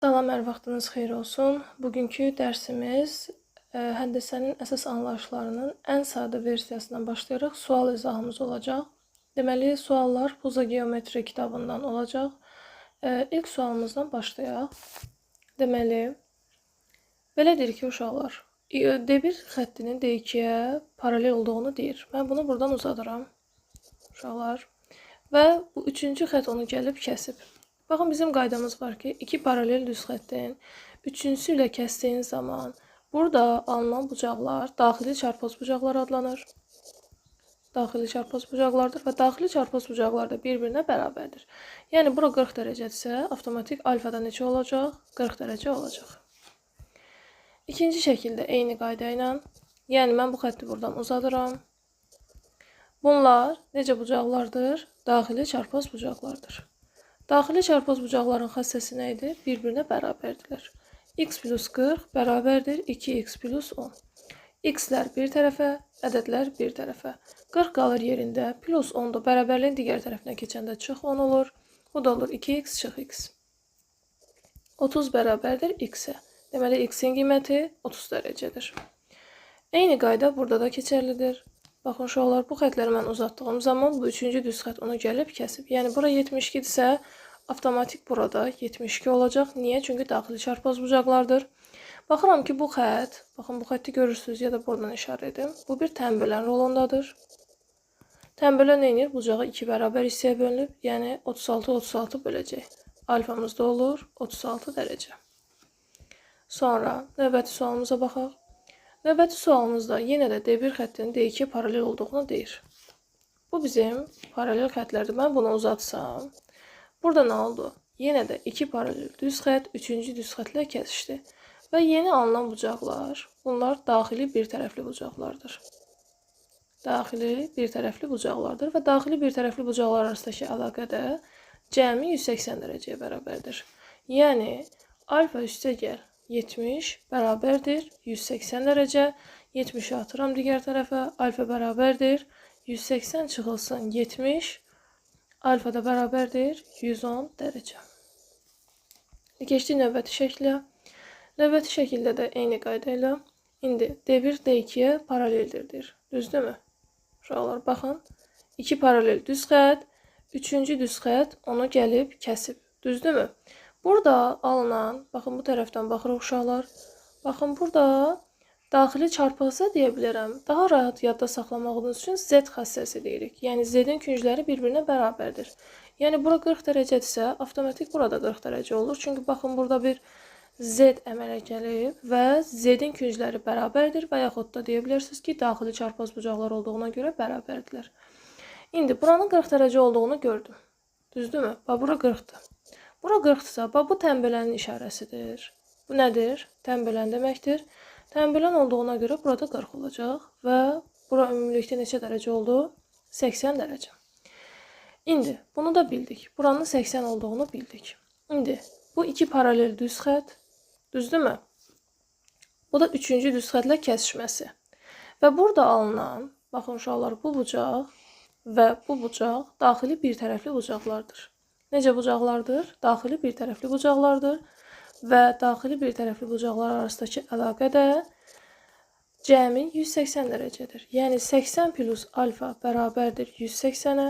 Salam, hər vaxtınız xeyir olsun. Bugünkü dərsimiz həndəsənin əsas anlayışlarının ən sadə versiyasından başlayaraq sual izahımız olacaq. Deməli, suallar Puza Geometri kitabından olacaq. İlk sualımızdan başlayaq. Deməli, belə deyir ki, uşaqlar, D1 xəttinin D2-yə paralel olduğunu deyir. Mən bunu buradan uzadıram, uşaqlar. Və bu üçüncü xətt onu gəlib kəsib. Baxın, bizim qaydamız var ki, iki paralel düz xəttin üçüncüsü ilə kəsdiyin zaman burada alınan bucaqlar daxili çarpaz bucaqlar adlanır. Daxili çarpaz bucaqlardır və daxili çarpaz bucaqlar da bir-birinə bərabərdir. Yəni, bura 40 dərəcədirsə, avtomatik alfada neçə olacaq? 40 dərəcə olacaq. İkinci şəkildə eyni qayda ilə, yəni mən bu xətti buradan uzadıram. Bunlar necə bucaqlardır? Daxili çarpaz bucaqlardır. Daxili çarpaz bucaqların xassəsi nə idi? Bir-birinə bərabərdirlər. X plus 40 bərabərdir 2x plus 10. X-lər bir tərəfə, ədədlər bir tərəfə. 40 qalır yerində, plus 10 da bərabərliyin digər tərəfinə keçəndə çıx 10 olur. Bu da olur 2x çıx x. 30 bərabərdir x-ə. Deməli, x-in qiyməti 30 dərəcədir. Eyni qayda burada da keçərlidir. Baxın, uşaqlar, bu xətləri mən uzatdığım zaman bu üçüncü düz xət onu gəlib kəsib. Yəni, bura 72-dirsə, avtomatik burada 72 olacaq. Niyə? Çünki daxili çarpaz bucaqlardır. Baxıram ki, bu xət, baxın, bu xətti görürsünüz ya da buradan işarə edim. Bu bir tənbölən rolundadır. Tənbölən nə edir? Bucağı 2 bərabər hissəyə bölünüb, yəni 36 böləcək. Alfamız da olur 36 dərəcə. Sonra növbəti sualımıza baxaq. Növbəti sualımızda yenə də D1 xəttinin D2 paralel olduğunu deyir. Bu bizim paralel xətlərdir. Mən bunu uzatsam, burada nə oldu? Yenə də 2 paralel düz xətt, üçüncü düz xətlə kəsişdi. Və yeni alınan bucaqlar, bunlar daxili bir tərəfli bucaqlardır. Daxili bir tərəfli bucaqlardır və daxili bir tərəfli bucaqlar arasındakı əlaqə də cəmi 180 dərəcəyə bərabərdir. Yəni, alfa üstə gəl 70 bərabərdir 180 dərəcə. 70-i atıram digər tərəfə. Alfa bərabərdir 180 çıxılsın 70. Alfa da bərabərdir 110 dərəcə. Keçdik növbəti şəklə. Növbəti şəkildə də eyni qayda ilə indi D1 D2-yə paraleldir. Düzdürmü? Uşaqlar, baxın. 2 paralel düz xət, üçüncü düz xət onu gəlib kəsib. Düzdürmü? Burada alınan, baxın bu tərəfdən baxırıq uşaqlar. Baxın burada daxili çarpazda deyə bilərəm. Daha rahat yadda saxlamağınız üçün Z xassəsi deyirik. Yəni Z-in küncləri bir-birinə bərabərdir. Yəni bura 40 dərəcədirsə, avtomatik burada 40 dərəcə olur. Çünki baxın burada bir Z əmələ gəlib və Z-in küncləri bərabərdir və yaxud da deyə bilərsiniz ki, daxili çarpaz bucaqlar olduğuna görə bərabərdirlər. İndi buranın 40 dərəcə olduğunu gördüm. Düzdürmü? Bax, bura 40-dır. Bura 40-dırsa, bu tənbölənin işarəsidir. Bu nədir? Tənbölən deməkdir. Tənbölən olduğuna görə burada 40 olacaq və bura ümumilikdə neçə dərəcə oldu? 80 dərəcə. İndi bunu da bildik. Buranın 80 olduğunu bildik. İndi bu iki paralel düz xət, düzdürmü? Bu da üçüncü düz xətlə kəsişməsi. Və burada alınan, baxın uşaqlar, bu bucaq və bu bucaq daxili bir tərəfli bucaqlardır. Necə bucaqlardır? Daxili bir tərəfli bucaqlardır və daxili bir tərəfli bucaqlar arasındakı əlaqə də cəmi 180 dərəcədir. Yəni 80 plus alfa bərabərdir 180-ə,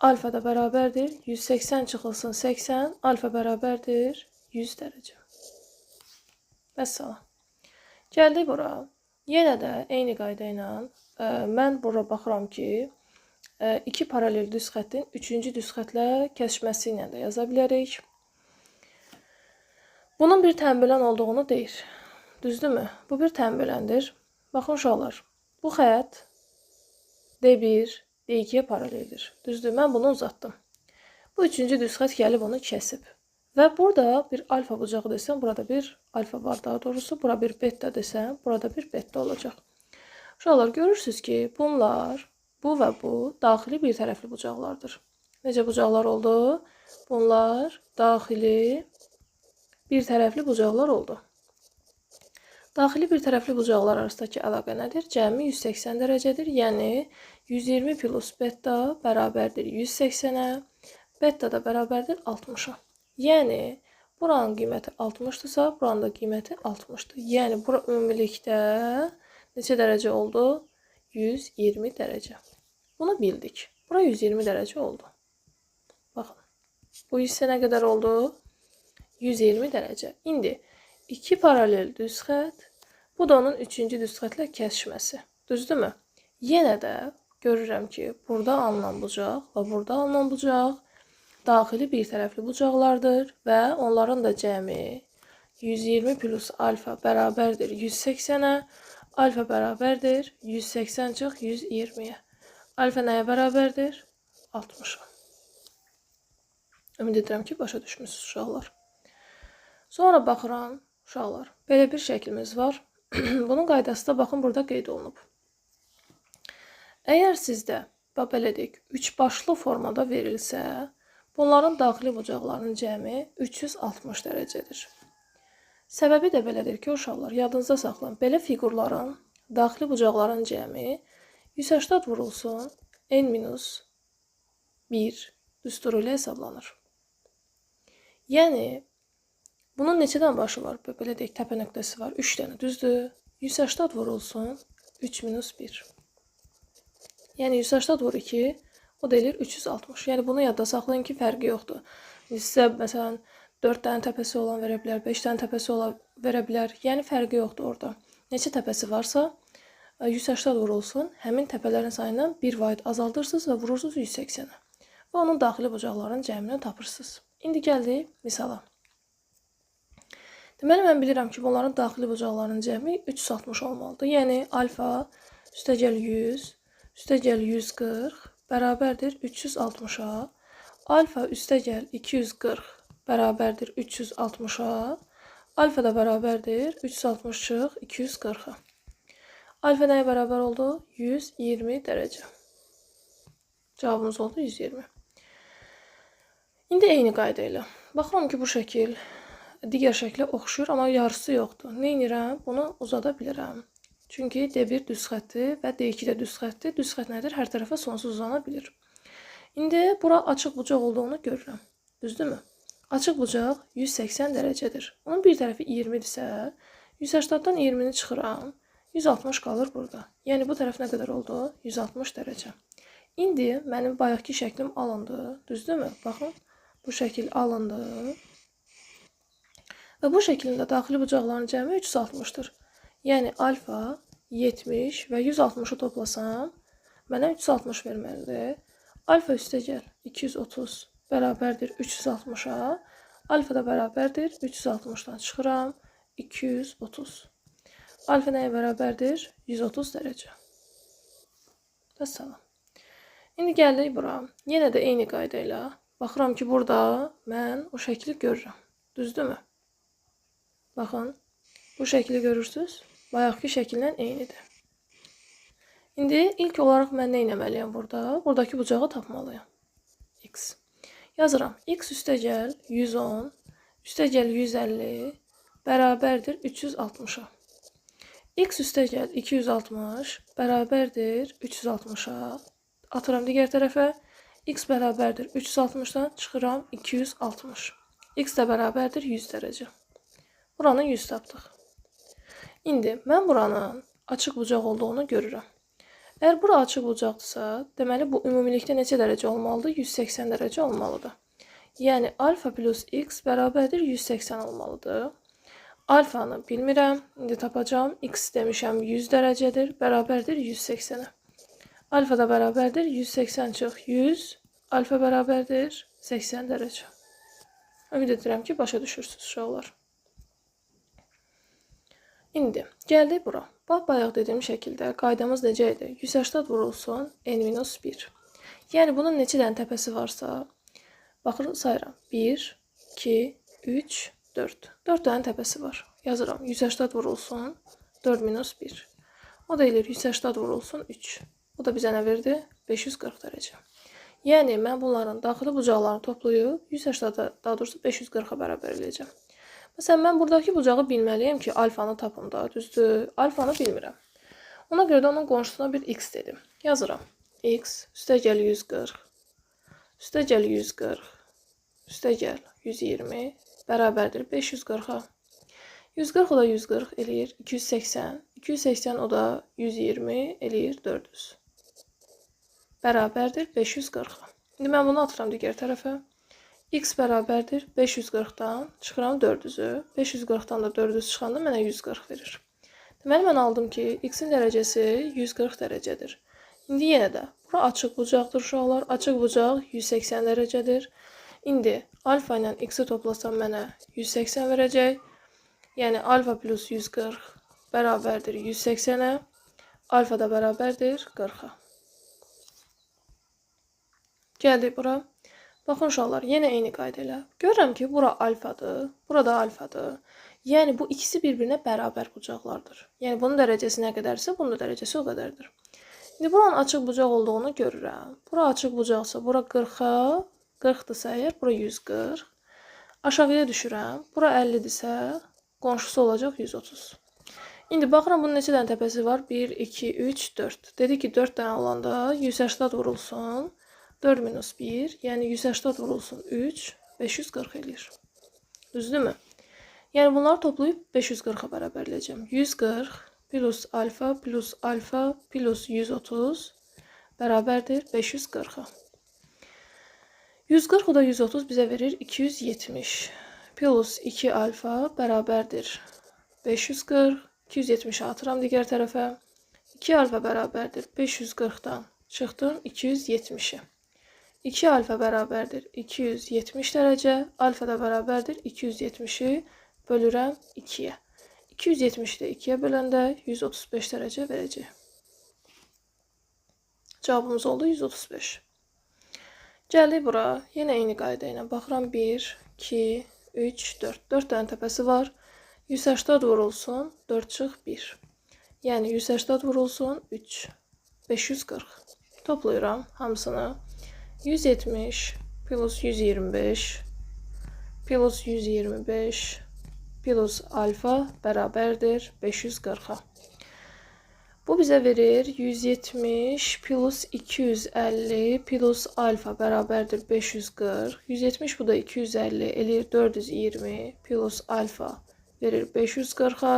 alfa da bərabərdir 180 çıxılsın 80, alfa bərabərdir 100 dərəcə. Vəssalam. Gəldik bura. Yenə də eyni qayda ilə mən bura baxıram ki, 2 paralel düz xəttin üçüncü düz xətlə kəsişməsi ilə də yaza bilərik. Bunun bir tənbölən olduğunu deyir. Düzdürmü? Bu bir tənböləndir. Baxın uşaqlar, bu xət D1, D2-yə paraleldir. Düzdür, mən bunu uzatdım. Bu üçüncü düz xət gəlib onu kəsib. Və burada bir alfa bucağı desəm, burada bir alfa var daha doğrusu. Bura bir beta desəm, burada bir beta olacaq. Uşaqlar, görürsünüz ki, bunlar bu və bu daxili bir tərəfli bucaqlardır. Necə bucaqlar oldu? Bunlar daxili bir tərəfli bucaqlar oldu. Daxili bir tərəfli bucaqlar arasındakı əlaqə nədir? Cəmi 180 dərəcədir. Yəni 120 plus beta bərabərdir 180-ə, beta da bərabərdir 60-a. Yəni Buranın qiyməti 60-dırsa, buranın da qiyməti 60-dır. Yəni, bura ümumilikdə neçə dərəcə oldu? 120 dərəcə. Bunu bildik. Bura 120 dərəcə oldu. Baxın, bu hissə nə qədər oldu? 120 dərəcə. İndi 2 paralel düz xətt, bu da onun 3-cü düz xəttlə kəsişməsi. Düzdürmü? Yenə də görürəm ki, burada alınan bucaq və burada alınan bucaq daxili bir tərəfli bucaqlardır və onların da cəmi 120 plus alfa bərabərdir 180-ə, alfa bərabərdir 180 çıx 120-yə. Alfa nəyə bərabərdir? 60-a. Ümid edirəm ki, başa düşmüsünüz uşaqlar. Sonra baxıram, uşaqlar, belə bir şəklimiz var. Bunun qaydası da baxın burada qeyd olunub. Əgər sizdə, belə deyək, 3 başlı formada verilsə, bunların daxili bucaqlarının cəmi 360 dərəcədir. Səbəbi də belədir ki, uşaqlar, yadınızda saxlayın, belə fiqurların daxili bucaqların cəmi 180 vurulsun n-1 düsturu ilə hesablanır. Yəni, bunun neçədən başı var? Belə deyək, təpə nöqtəsi var. 3 dənə, düzdür? 180 vurulsun 3-1. Yəni, 180 vur 2, o da eləyir 360. Yəni, bunu yadda saxlayın ki, fərqi yoxdur. Sizə, məsələn, 4 dənə təpəsi olan verə bilər, 5 dənə təpəsi olan verə bilər. Yəni, fərqi yoxdur orada. Neçə təpəsi varsa, 180 vurulsun, həmin təpələrin sayından 1 vaid azaldırsınız və vurursunuz 180-ə. Və onun daxili bucaqlarının cəmini tapırsınız. İndi gəldik misala. Deməli, mən bilirəm ki, bunların daxili bucaqlarının cəmi 360 olmalıdır. Yəni, alfa üstəgəl 100, üstəgəl 140 bərabərdir 360-a. Alfa üstəgəl 240 bərabərdir 360-a. Alfa da bərabərdir 360 çıx 240-a. Alfa nəyə bərabər oldu? 120 dərəcə. Cavabımız oldu 120. İndi eyni qayda ilə. Baxıram ki, bu şəkil digər şəklə oxşuyur, amma yarısı yoxdur. Nə edirəm? Bunu uzada bilirəm. Çünki D1 düz xətti və D2 də düz xətti. Düz xətt nədir? Hər tərəfə sonsuz uzana bilir. İndi bura açıq bucaq olduğunu görürəm. Düzdürmü? Açıq bucaq 180 dərəcədir. Onun bir tərəfi 20-dirsə, 180-dan 20-ni çıxıram. 160 qalır burada. Yəni, bu tərəf nə qədər oldu? 160 dərəcə. İndi mənim bayaqki şəklim alındı. Düzdürmü? Baxın, bu şəkil alındı. Və bu şəklində daxili bucaqların cəmi 360-dır. Yəni, alfa 70 və 160-ı toplasam, mənə 360 verməlidir. Alfa üstəgəl 230 bərabərdir 360-a. Alfa da bərabərdir 360-dan çıxıram 230. Alfa nəyə bərabərdir? 130 dərəcə. Vəssalam. İndi gəldik bura. Yenə də eyni qayda ilə. Baxıram ki, burada mən o şəkli görürəm. Düzdürmü? Baxın, bu şəkli görürsünüz. Bayaqki şəkillə eynidir. İndi ilk olaraq mən nə etməliyəm burada? Buradakı bucağı tapmalıyam. X. Yazıram. X üstəgəl 110, üstəgəl 150 bərabərdir 360-a. X üstəgəl 260 bərabərdir 360-a. Atıram digər tərəfə. X bərabərdir 360-dan çıxıram 260. X də bərabərdir 100 dərəcə. Buranı 100 tapdıq. İndi mən buranın açıq bucaq olduğunu görürəm. Əgər bura açıq bucaqdırsa, deməli bu ümumilikdə neçə dərəcə olmalıdır? 180 dərəcə olmalıdır. Yəni alfa plus x bərabərdir 180 olmalıdır. Alfanı bilmirəm. İndi tapacağım. X demişəm 100 dərəcədir. Bərabərdir 180-ə. Alfa da bərabərdir 180 çıx 100. Alfa bərabərdir 80 dərəcə. Ümid edirəm ki, başa düşürsünüz uşaqlar. İndi gəldik bura. Bax, bayaq dediyim şəkildə qaydamız necə idi? 180 vurulsun n-1. Yəni, bunun neçə dənə təpəsi varsa, baxın, sayıram. 1, 2, 3, 4. 4 dənə təpəsi var. Yazıram. 180 vurulsun 4-1. O da eləyir 180 vurulsun 3. O da bizə nə verdi? 540 dərəcə. Yəni, mən bunların daxili bucaqlarını toplayıb 180-da, daha doğrusu 540-a bərabər eləyəcəm. Məsələn, mən buradakı bucağı bilməliyəm ki, alfanı tapım da, düzdür? Alfanı bilmirəm. Ona görə də onun qonşusuna bir x dedim. Yazıram. X üstəgəl 140, üstəgəl 140, üstəgəl 120, bərabərdir 540-a. 140 o da 140 eləyir 280. 280 o da 120 eləyir 400. Bərabərdir 540-a. İndi mən bunu atıram digər tərəfə. X bərabərdir 540-dan çıxıram 400-ü. 540-dan da 400 çıxanda mənə 140 verir. Deməli, mən aldım ki, X-in dərəcəsi 140 dərəcədir. İndi yenə də, bura açıq bucaqdır uşaqlar. Açıq bucaq 180 dərəcədir. İndi alfa ilə X-i toplasam mənə 180 verəcək. Yəni, alfa plus 140 bərabərdir 180-ə. Alfa da bərabərdir 40-a. Gəldik bura. Baxın uşaqlar, yenə eyni qayda ilə. Görürəm ki, bura alfadır, burada alfadır. Yəni, bu ikisi bir-birinə bərabər bucaqlardır. Yəni, bunun dərəcəsi nə qədərsə, bunun da dərəcəsi o qədərdir. İndi buranın açıq bucaq olduğunu görürəm. Bura açıq bucaqsa, bura 40-a, 40-dırsa əgər, bura 140. Aşağıya düşürəm. Bura 50-dirsə, qonşusu olacaq 130. İndi baxıram, bunun neçə dənə təpəsi var? 1, 2, 3, 4. Dedi ki, 4 dənə olanda 180 vurulsun. 4 minus 1, yəni 180 vurulsun 3, 540 eləyir. Düzdürmü? Yəni bunları toplayıb 540-a bərabərləyəcəm. 140 plus alfa plus 130 bərabərdir 540-a. 140 o da 130 bizə verir 270 plus 2 alfa bərabərdir 540. 270-i atıram digər tərəfə. 2 alfa bərabərdir 540-dan çıxdım 270-i. 2 alfa bərabərdir 270 dərəcə, alfa da bərabərdir 270-i bölürəm 2-yə. 270-i də 2-yə böləndə 135 dərəcə verəcək. Cavabımız oldu 135. Gəldik bura, yenə eyni qayda ilə. Baxıram 1, 2, 3, 4. 4 dənə təpəsi var. 180 vurulsun 4 çıx 1. Yəni 180 vurulsun 3, 540. Toplayıram hamısını. 170 plus 125 plus 125 plus alfa bərabərdir 540-a. Bu bizə verir 170 plus 250 plus alfa bərabərdir 540. 170 bu da 250 eləyir 420 plus alfa verir 540-a.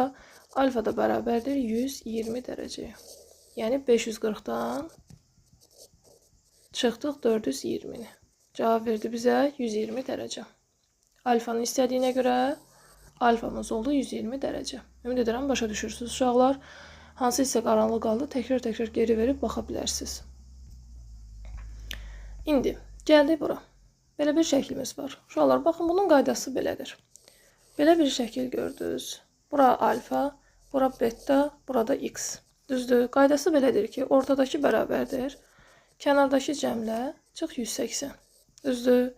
Alfa da bərabərdir 120 dərəcəyə. Yəni 540-dan çıxdıq 420-ni. Cavab verdi bizə 120 dərəcə. Alfanı istədiyinə görə alfamız oldu 120 dərəcə. Ümid edirəm, başa düşürsünüz uşaqlar. Hansı hissə qaranlıq qaldı, təkrar geri verib baxa bilərsiniz. İndi, gəldik bura. Belə bir şəklimiz var. Uşaqlar, baxın, bunun qaydası belədir. Belə bir şəkil gördünüz. Bura alfa, bura beta, burada x. Düzdür, qaydası belədir ki, ortadakı bərabərdir. Kənardakı cəmlə çıx 180. Düzdür?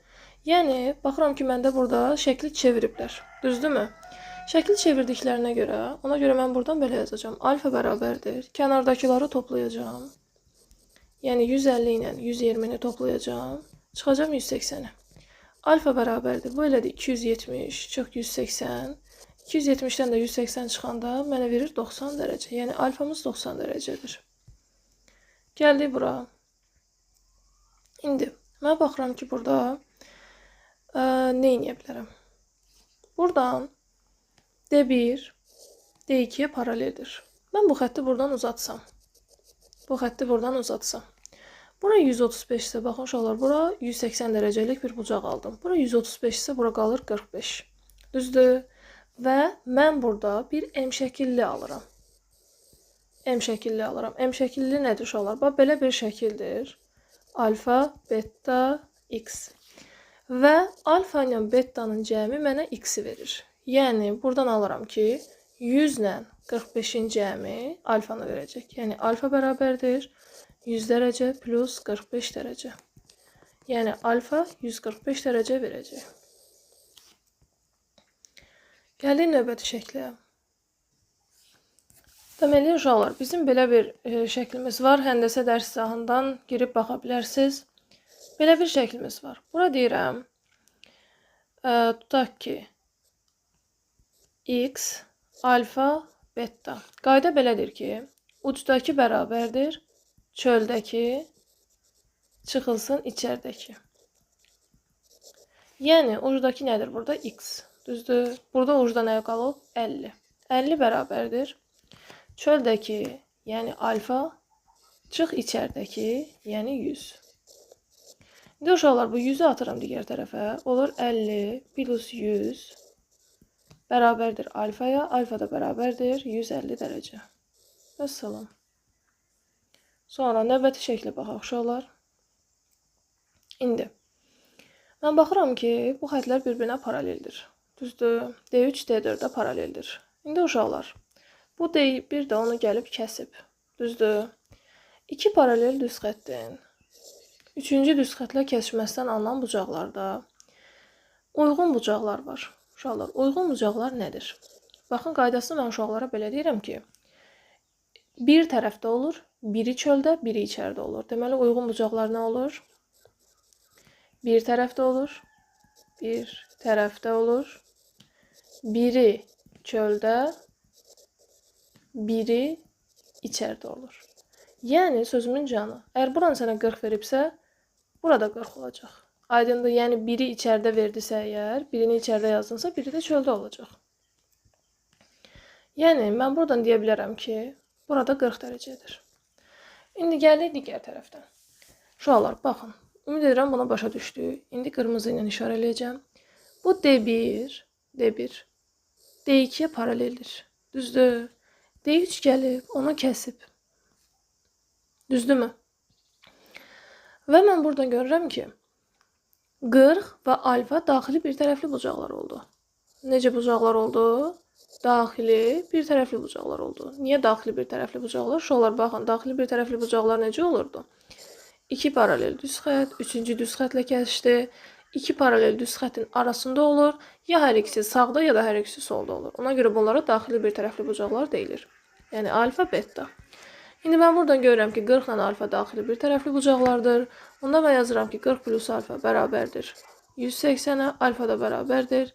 Yəni, baxıram ki, məndə burada şəkli çeviriblər. Düzdürmü? Şəkli çevirdiklərinə görə, ona görə mən buradan belə yazacağım. Alfa bərabərdir. Kənardakıları toplayacağım. Yəni, 150 ilə 120-ni toplayacağım. Çıxacağım 180-i. Alfa bərabərdir. Bu elədir 270, çıx 180. 270-dən də 180 çıxanda mənə verir 90 dərəcə. Yəni, alfamız 90 dərəcədir. Gəldik bura. İndi, mən baxıram ki, burada nə eləyə bilərəm? Buradan D1, D2-yə paraleldir. Mən bu xətti buradan uzatsam. Bura 135 isə, baxın uşaqlar, bura 180 dərəcəlik bir bucaq aldım. Bura 135 isə, bura qalır 45. Düzdür? Və mən burada bir M şəkilli alıram. M şəkilli nədir uşaqlar? Bax, belə bir şəkildir. Alfa, beta, x. Və alfa ilə betanın cəmi mənə x-i verir. Yəni, buradan alıram ki, 100 ilə 45-in cəmi alfanı verəcək. Yəni, alfa bərabərdir 100 dərəcə plus 45 dərəcə. Yəni, alfa 145 dərəcə verəcək. Gəldik növbəti şəklə. Deməli, uşaqlar, bizim belə bir şəklimiz var. Həndəsə dərs sahından girib baxa bilərsiniz. Belə bir şəklimiz var. Bura deyirəm, tutaq ki, x, alfa, beta. Qayda belədir ki, ucdakı bərabərdir, çöldəki çıxılsın içərdəki. Yəni, ucdakı nədir burada? X. Düzdür? Burada ucda nə qalıb? 50. 50 bərabərdir. Çöldəki, yəni alfa, çıx içərdəki, yəni 100. İndi uşaqlar, bu 100-ü atıram digər tərəfə. Olur 50 plus 100 bərabərdir alfaya. Alfa da bərabərdir 150 dərəcə. Vəssalam. Sonra növbəti şəklə baxaq uşaqlar. İndi mən baxıram ki, bu xətlər bir-birinə paraleldir. Düzdür? D3, D4-də paraleldir. İndi uşaqlar, bu D1 də onu gəlib kəsib. Düzdür? İki paralel düz xəttin üçüncü düz xətlə kəsişməsindən alınan bucaqlarda uyğun bucaqlar var. Uşaqlar, uyğun bucaqlar nədir? Baxın, qaydasını mən uşaqlara belə deyirəm ki, bir tərəfdə olur, biri çöldə, biri içəridə olur. Deməli, uyğun bucaqlar nə olur? Bir tərəfdə olur, bir tərəfdə olur, biri çöldə, biri içəridə olur. Yəni, sözümün canı, əgər buranı sənə 40 veribsə, burada 40 olacaq. Aydındır, yəni biri içəridə verdisə əgər, birini içəridə yazdınsa, biri də çöldə olacaq. Yəni, mən buradan deyə bilərəm ki, burada 40 dərəcədir. İndi gəlir digər tərəfdən. Uşaqlar, baxın, ümid edirəm buna başa düşdük. İndi qırmızı ilə işarə eləyəcəm. Bu D1, D2-yə paraleldir. Düzdür? D3 gəlib, onu kəsib. Düzdürmü? Və mən buradan görürəm ki, 40 və alfa daxili bir tərəfli bucaqlar oldu. Necə bucaqlar oldu? Daxili bir tərəfli bucaqlar oldu. Niyə daxili bir tərəfli bucaqlar? Uşaqlar, baxın, daxili bir tərəfli bucaqlar necə olurdu? 2 paralel düz xət, 3-cü düz xətlə kəsişdi. 2 paralel düz xətin arasında olur. Ya hər ikisi sağda, ya da hər ikisi solda olur. Ona görə bunlara daxili bir tərəfli bucaqlar deyilir. Yəni alfa, beta. İndi mən buradan görürəm ki, 40 ilə alfa daxili bir tərəfli bucaqlardır. Onda mən yazıram ki, 40 plus alfa bərabərdir 180-ə, alfa da bərabərdir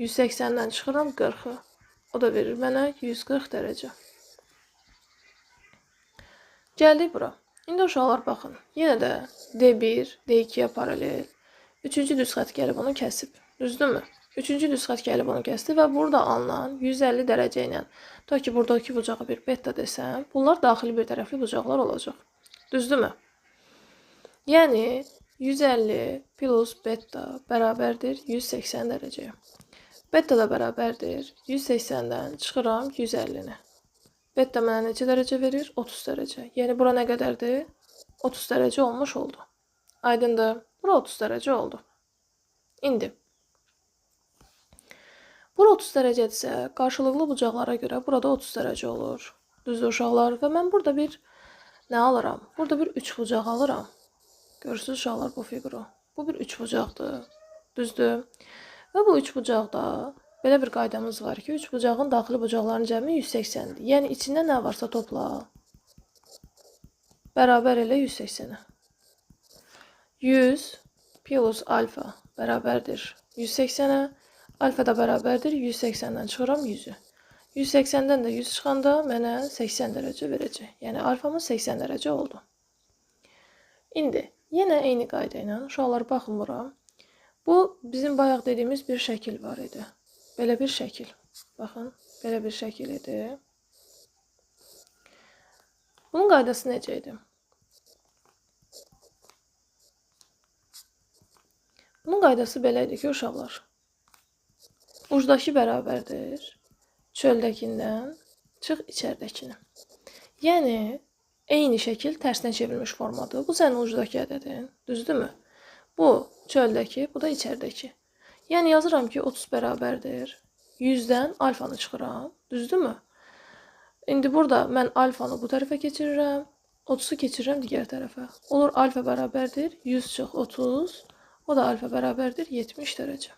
180-dən çıxıram 40-ı. O da verir mənə 140 dərəcə. Gəldik bura. İndi uşaqlar, baxın. Yenə də D1, D2-yə paralel. 3-cü düz xət gəlib onu kəsib. Düzdürmü? 3-cü düz xət gəlib onu kəsdi və burada alınan 150 dərəcə ilə, ta ki buradakı bucağa bir beta desəm, bunlar daxili bir tərəfli bucaqlar olacaq. Düzdürmü? Yəni 150 plus beta bərabərdir 180 dərəcəyə. Beta da bərabərdir 180-dən çıxıram 150-ni. Beta mənə neçə dərəcə verir? 30 dərəcə. Yəni bura nə qədərdir? 30 dərəcə olmuş oldu. Aydındır. Bura 30 dərəcə oldu. İndi bura 30 dərəcədirsə, qarşılıqlı bucaqlara görə burada 30 dərəcə olur. Düzdür uşaqlar? Və mən burada bir nə alıram? Burada bir 3 bucaq alıram. Görürsünüz uşaqlar bu fiquru. Bu bir 3 bucaqdır. Düzdür? Və bu 3 bucaqda belə bir qaydamız var ki, 3 bucağın daxili bucaqlarının cəmi 180-dir. Yəni içində nə varsa topla. Bərabər elə 180-ə. 100 plus alfa bərabərdir 180-ə. Alfa da bərabərdir 180-dən çıxıram 100-ü. 180-dən də 100 çıxanda mənə 80 dərəcə verəcək. Yəni alfamız 80 dərəcə oldu. İndi yenə eyni qayda ilə uşaqlar baxın bura. Bu bizim bayaq dediyimiz bir şəkil var idi. Belə bir şəkil. Baxın, belə bir şəkil idi. Bunun qaydası necə idi? Bunun qaydası belə idi ki, uşaqlar. Ucdakı bərabərdir çöldəkindən çıx içərdəkini. Yəni, eyni şəkil tərsinə çevrilmiş formadır. Bu sənin ucdakı ədədin, düzdürmü? Bu çöldəki, bu da içərdəki. Yəni, yazıram ki, 30 bərabərdir 100-dən alfanı çıxıram, düzdürmü? İndi burada mən alfanı bu tərəfə keçirirəm, 30-u keçirirəm digər tərəfə. Olur alfa bərabərdir 100 çıx 30, o da alfa bərabərdir 70 dərəcə.